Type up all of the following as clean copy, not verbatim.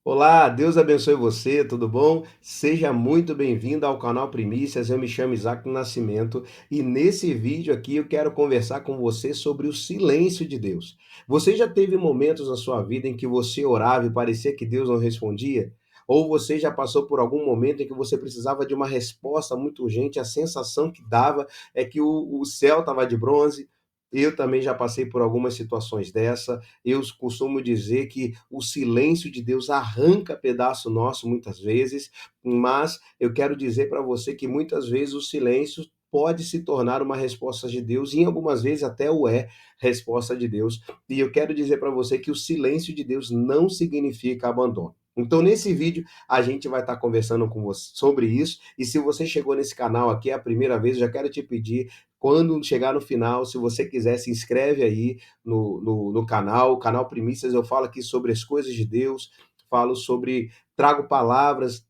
Olá, Deus abençoe você, tudo bom? Seja muito bem-vindo ao canal Primícias. Eu me chamo Isaac Nascimento e nesse vídeo aqui eu quero conversar com você sobre o silêncio de Deus. Você já teve momentos na sua vida em que você orava e parecia que Deus não respondia? Ou você já passou por algum momento em que você precisava de uma resposta muito urgente, a sensação que dava é que o céu estava de bronze? Eu também já passei por algumas situações dessa. Eu costumo dizer que o silêncio de Deus arranca pedaço nosso muitas vezes, mas eu quero dizer para você que muitas vezes o silêncio pode se tornar uma resposta de Deus, e em algumas vezes até o é resposta de Deus. E eu quero dizer para você que o silêncio de Deus não significa abandono. Então, nesse vídeo, a gente vai estar conversando com você sobre isso. E se você chegou nesse canal aqui é a primeira vez, eu já quero te pedir, quando chegar no final, se você quiser, se inscreve aí no canal, o canal Primícias. Eu falo aqui sobre as coisas de Deus, falo sobre, trago palavras,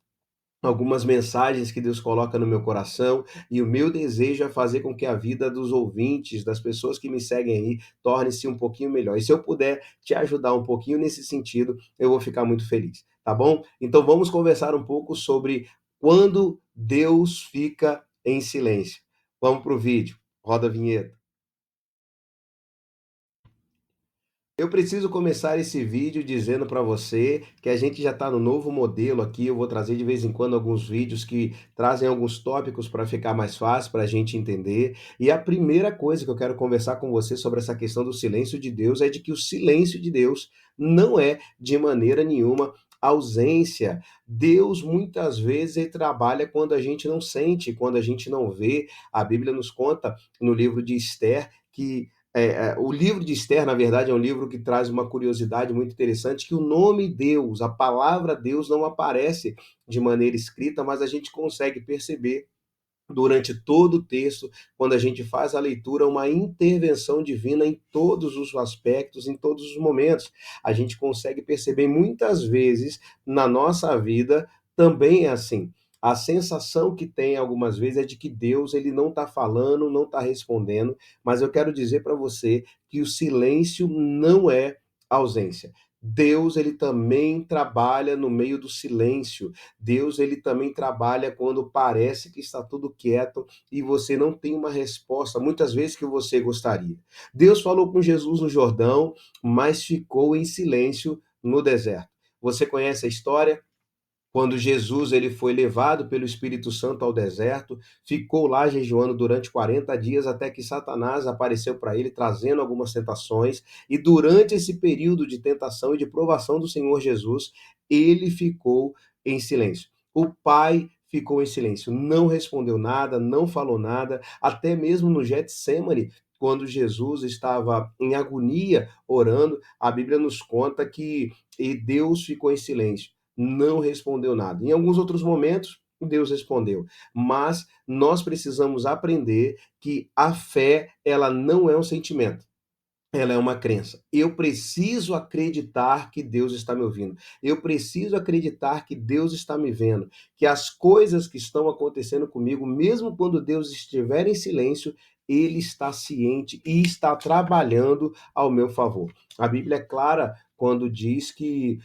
algumas mensagens que Deus coloca no meu coração, e o meu desejo é fazer com que a vida dos ouvintes, das pessoas que me seguem aí, torne-se um pouquinho melhor. E se eu puder te ajudar um pouquinho nesse sentido, eu vou ficar muito feliz, tá bom? Então vamos conversar um pouco sobre quando Deus fica em silêncio. Vamos para o vídeo. Roda a vinheta. Eu preciso começar esse vídeo dizendo para você que a gente já está no novo modelo aqui. Eu vou trazer de vez em quando alguns vídeos que trazem alguns tópicos para ficar mais fácil para a gente entender. E a primeira coisa que eu quero conversar com você sobre essa questão do silêncio de Deus é de que o silêncio de Deus não é de maneira nenhuma ausência. Deus muitas vezes ele trabalha quando a gente não sente, quando a gente não vê. A Bíblia nos conta no livro de Esther que o livro de Esther, na verdade, é um livro que traz uma curiosidade muito interessante, que o nome Deus, a palavra Deus, não aparece de maneira escrita, mas a gente consegue perceber durante todo o texto, quando a gente faz a leitura, uma intervenção divina em todos os aspectos, em todos os momentos. A gente consegue perceber muitas vezes na nossa vida também é assim. A sensação que tem algumas vezes é de que Deus ele não está falando, não está respondendo, mas eu quero dizer para você que o silêncio não é ausência. Deus ele também trabalha no meio do silêncio. Deus ele também trabalha quando parece que está tudo quieto e você não tem uma resposta, muitas vezes que você gostaria. Deus falou com Jesus no Jordão, mas ficou em silêncio no deserto. Você conhece a história? Quando Jesus ele foi levado pelo Espírito Santo ao deserto, ficou lá jejuando durante 40 dias até que Satanás apareceu para ele trazendo algumas tentações, e durante esse período de tentação e de provação do Senhor Jesus, ele ficou em silêncio. O Pai ficou em silêncio, não respondeu nada, não falou nada, até mesmo no Getsêmani, quando Jesus estava em agonia orando, a Bíblia nos conta que Deus ficou em silêncio, não respondeu nada. Em alguns outros momentos, Deus respondeu. Mas nós precisamos aprender que a fé, ela não é um sentimento. Ela é uma crença. Eu preciso acreditar que Deus está me ouvindo. Eu preciso acreditar que Deus está me vendo. Que as coisas que estão acontecendo comigo, mesmo quando Deus estiver em silêncio, Ele está ciente e está trabalhando ao meu favor. A Bíblia é clara quando diz que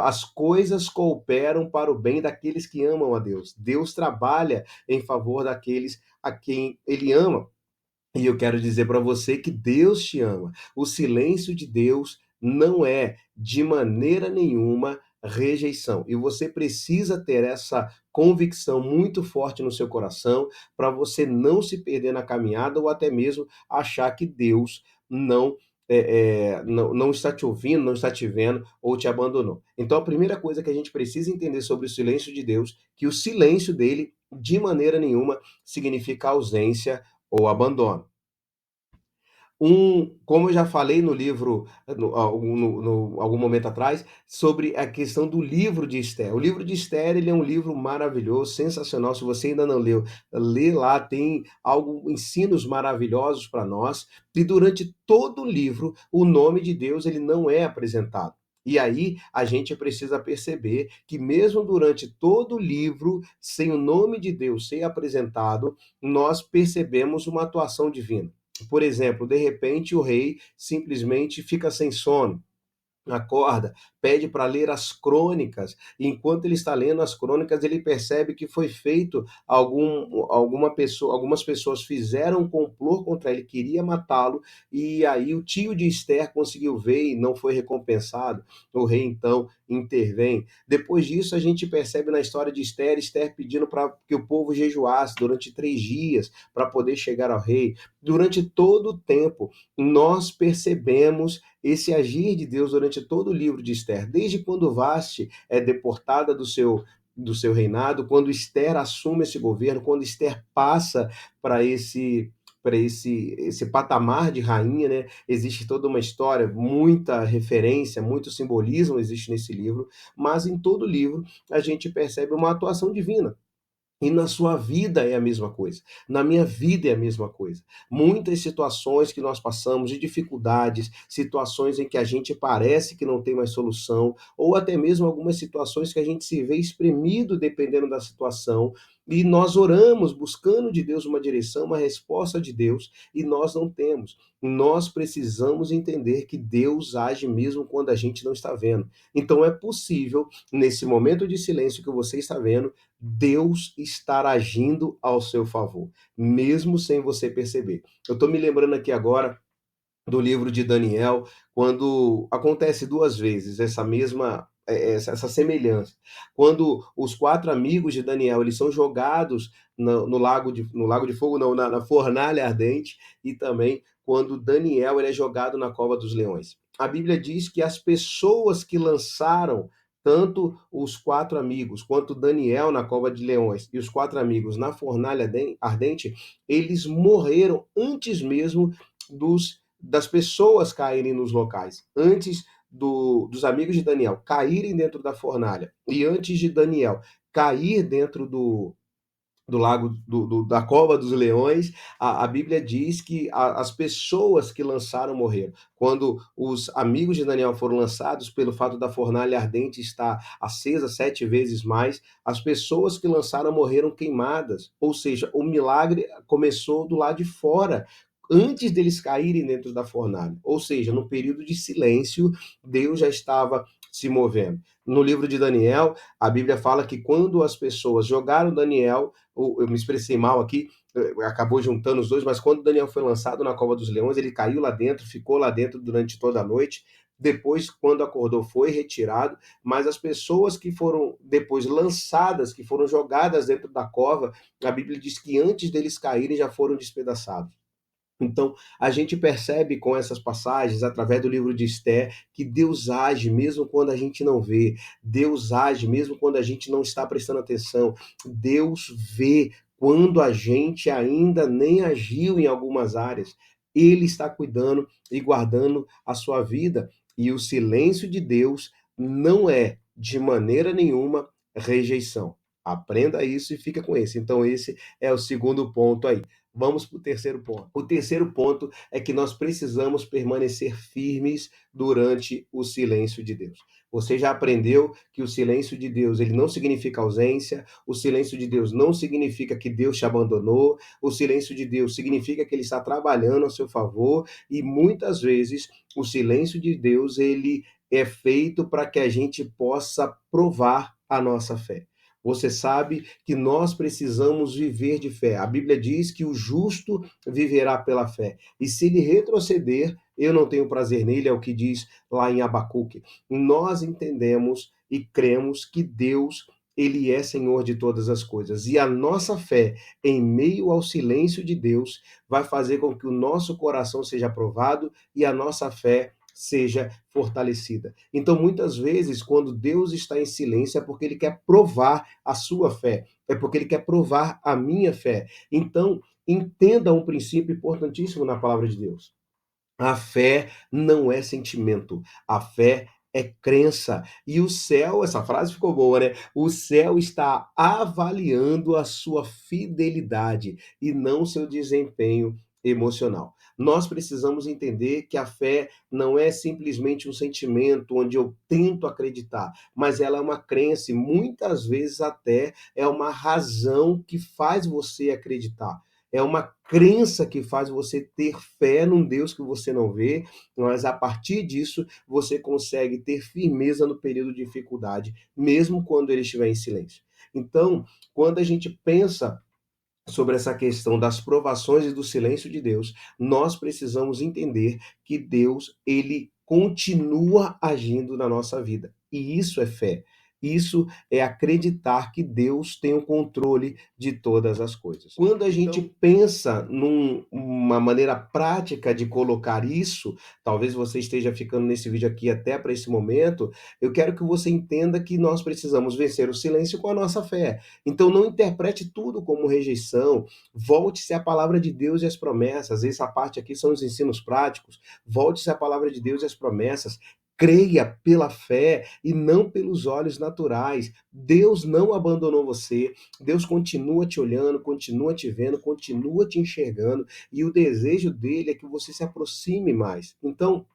as coisas cooperam para o bem daqueles que amam a Deus. Deus trabalha em favor daqueles a quem Ele ama. E eu quero dizer para você que Deus te ama. O silêncio de Deus não é, de maneira nenhuma, rejeição. E você precisa ter essa convicção muito forte no seu coração para você não se perder na caminhada ou até mesmo achar que Deus não está te ouvindo, não está te vendo ou te abandonou. Então, a primeira coisa que a gente precisa entender sobre o silêncio de Deus, que o silêncio dele, de maneira nenhuma, significa ausência ou abandono. Como eu já falei no livro, algum momento atrás, sobre a questão do livro de Esther. O livro de Esther, ele é um livro maravilhoso, sensacional. Se você ainda não leu, lê lá, tem ensinos maravilhosos para nós. E durante todo o livro, o nome de Deus ele não é apresentado. E aí a gente precisa perceber que mesmo durante todo o livro, sem o nome de Deus ser apresentado, nós percebemos uma atuação divina. Por exemplo, de repente o rei simplesmente fica sem sono. acorda, pede para ler as crônicas. E enquanto ele está lendo as crônicas, ele percebe que foi feito algumas pessoas fizeram um complô contra ele, queria matá-lo, e aí o tio de Esther conseguiu ver e não foi recompensado. O rei então intervém. Depois disso, a gente percebe na história de Esther, Esther pedindo para que o povo jejuasse durante 3 dias para poder chegar ao rei. Durante todo o tempo, nós percebemos esse agir de Deus durante todo o livro de Esther, desde quando Vasti é deportada do seu reinado, quando Esther assume esse governo, quando Esther passa para esse patamar de rainha, né? Existe toda uma história, muita referência, muito simbolismo existe nesse livro, mas em todo o livro a gente percebe uma atuação divina. E na sua vida é a mesma coisa. Na minha vida é a mesma coisa. Muitas situações que nós passamos, de dificuldades, situações em que a gente parece que não tem mais solução, ou até mesmo algumas situações que a gente se vê espremido dependendo da situação, e nós oramos buscando de Deus uma direção, uma resposta de Deus, e nós não temos. Nós precisamos entender que Deus age mesmo quando a gente não está vendo. Então é possível, nesse momento de silêncio que você está vendo, Deus estar agindo ao seu favor, mesmo sem você perceber. Eu estou me lembrando aqui agora do livro de Daniel, quando acontece 2 vezes essa semelhança. Quando os 4 amigos de Daniel eles são jogados no lago de fogo, não, na fornalha ardente, e também quando Daniel ele é jogado na cova dos leões. A Bíblia diz que as pessoas que lançaram tanto os 4 amigos quanto Daniel na cova de leões e os 4 amigos na fornalha ardente, eles morreram antes mesmo das pessoas caírem nos locais, antes dos amigos de Daniel caírem dentro da fornalha e antes de Daniel cair dentro do lago da cova dos leões, a Bíblia diz que as pessoas que lançaram morreram. Quando os amigos de Daniel foram lançados, pelo fato da fornalha ardente estar acesa 7 vezes mais, as pessoas que lançaram morreram queimadas. Ou seja, o milagre começou do lado de fora, antes deles caírem dentro da fornalha. Ou seja, no período de silêncio, Deus já estava se movendo. No livro de Daniel, a Bíblia fala que quando as pessoas jogaram Daniel, ou eu me expressei mal aqui, acabou juntando os dois, mas quando Daniel foi lançado na cova dos leões, ele caiu lá dentro, ficou lá dentro durante toda a noite. Depois, quando acordou, foi retirado, mas as pessoas que foram depois lançadas, que foram jogadas dentro da cova, a Bíblia diz que antes deles caírem já foram despedaçados. Então, a gente percebe com essas passagens, através do livro de Esté, que Deus age mesmo quando a gente não vê, Deus age mesmo quando a gente não está prestando atenção, Deus vê quando a gente ainda nem agiu em algumas áreas. Ele está cuidando e guardando a sua vida. E o silêncio de Deus não é, de maneira nenhuma, rejeição. Aprenda isso e fica com esse. Então, esse é o segundo ponto aí. Vamos para o terceiro ponto. O terceiro ponto é que nós precisamos permanecer firmes durante o silêncio de Deus. Você já aprendeu que o silêncio de Deus, ele não significa ausência, o silêncio de Deus não significa que Deus te abandonou, o silêncio de Deus significa que ele está trabalhando a seu favor, e muitas vezes o silêncio de Deus, ele é feito para que a gente possa provar a nossa fé. Você sabe que nós precisamos viver de fé. A Bíblia diz que o justo viverá pela fé. E se ele retroceder, eu não tenho prazer nele, é o que diz lá em Abacuque. Nós entendemos e cremos que Deus, ele é Senhor de todas as coisas. E a nossa fé, em meio ao silêncio de Deus, vai fazer com que o nosso coração seja aprovado e a nossa fé seja fortalecida. Então, muitas vezes, quando Deus está em silêncio, é porque ele quer provar a sua fé, é porque ele quer provar a minha fé. Então, entenda um princípio importantíssimo na palavra de Deus. A fé não é sentimento, a fé é crença. E o céu, essa frase ficou boa, né? O céu está avaliando a sua fidelidade e não seu desempenho emocional. Nós precisamos entender que a fé não é simplesmente um sentimento onde eu tento acreditar, mas ela é uma crença e muitas vezes até é uma razão que faz você acreditar. é uma crença que faz você ter fé num Deus que você não vê, mas a partir disso você consegue ter firmeza no período de dificuldade, mesmo quando ele estiver em silêncio. Então, quando a gente pensa sobre essa questão das provações e do silêncio de Deus, nós precisamos entender que Deus, ele continua agindo na nossa vida. E isso é fé. Isso é acreditar que Deus tem o controle de todas as coisas. Quando a gente pensa numa maneira prática de colocar isso, talvez você esteja ficando nesse vídeo aqui até para esse momento, eu quero que você entenda que nós precisamos vencer o silêncio com a nossa fé. Então não interprete tudo como rejeição, volte-se à palavra de Deus e às promessas. Essa parte aqui são os ensinos práticos. Volte-se à palavra de Deus e às promessas. Creia pela fé e não pelos olhos naturais. Deus não abandonou você. Deus continua te olhando, continua te vendo, continua te enxergando. E o desejo dele é que você se aproxime mais. Então,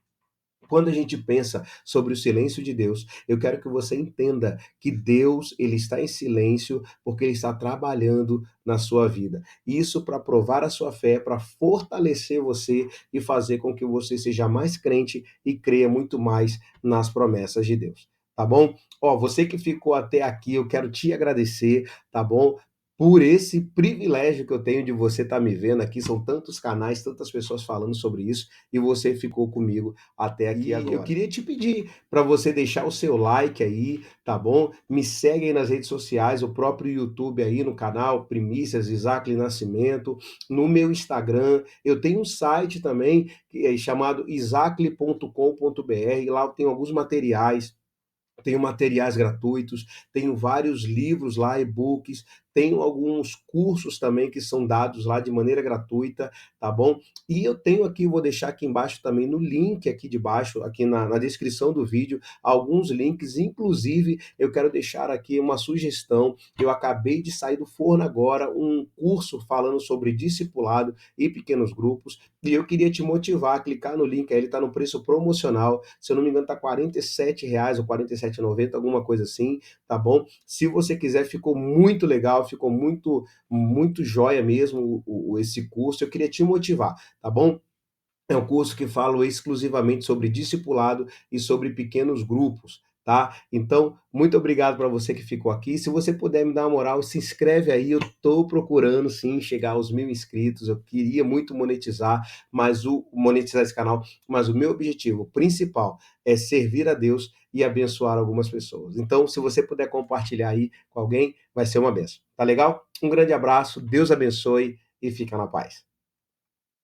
quando a gente pensa sobre o silêncio de Deus, eu quero que você entenda que Deus, ele está em silêncio porque ele está trabalhando na sua vida. Isso para provar a sua fé, para fortalecer você e fazer com que você seja mais crente e creia muito mais nas promessas de Deus. Tá bom? Ó, você que ficou até aqui, eu quero te agradecer, tá bom? Por esse privilégio que eu tenho de você estar me vendo aqui, são tantos canais, tantas pessoas falando sobre isso, e você ficou comigo até aqui E agora. eu Eu queria te pedir para você deixar o seu like aí, tá bom? Me segue aí nas redes sociais, o próprio YouTube aí no canal Primícias Isaac Nascimento, no meu Instagram. Eu tenho um site também que é chamado isaacle.com.br, lá eu tenho alguns materiais, tenho materiais gratuitos, tenho vários livros lá, e-books, tenho alguns cursos também que são dados lá de maneira gratuita, tá bom? E eu tenho aqui, vou deixar aqui embaixo também no link aqui de baixo, aqui na descrição do vídeo, alguns links, inclusive eu quero deixar aqui uma sugestão, eu acabei de sair do forno agora, um curso falando sobre discipulado e pequenos grupos, e eu queria te motivar a clicar no link, aí ele está no preço promocional, se eu não me engano está R$ 47 ou 47,90, alguma coisa assim, tá bom? Se você quiser, ficou muito legal, ficou muito joia mesmo esse curso, eu queria te motivar, tá bom? É um curso que fala exclusivamente sobre discipulado e sobre pequenos grupos, tá? Então, muito obrigado para você que ficou aqui. Se você puder me dar uma moral, se inscreve aí. Eu estou procurando sim chegar aos 1.000 inscritos. Eu queria muito monetizar, monetizar esse canal, mas o meu objetivo principal é servir a Deus e abençoar algumas pessoas. Então, se você puder compartilhar aí com alguém, vai ser uma benção. Tá legal? Um grande abraço, Deus abençoe e fica na paz.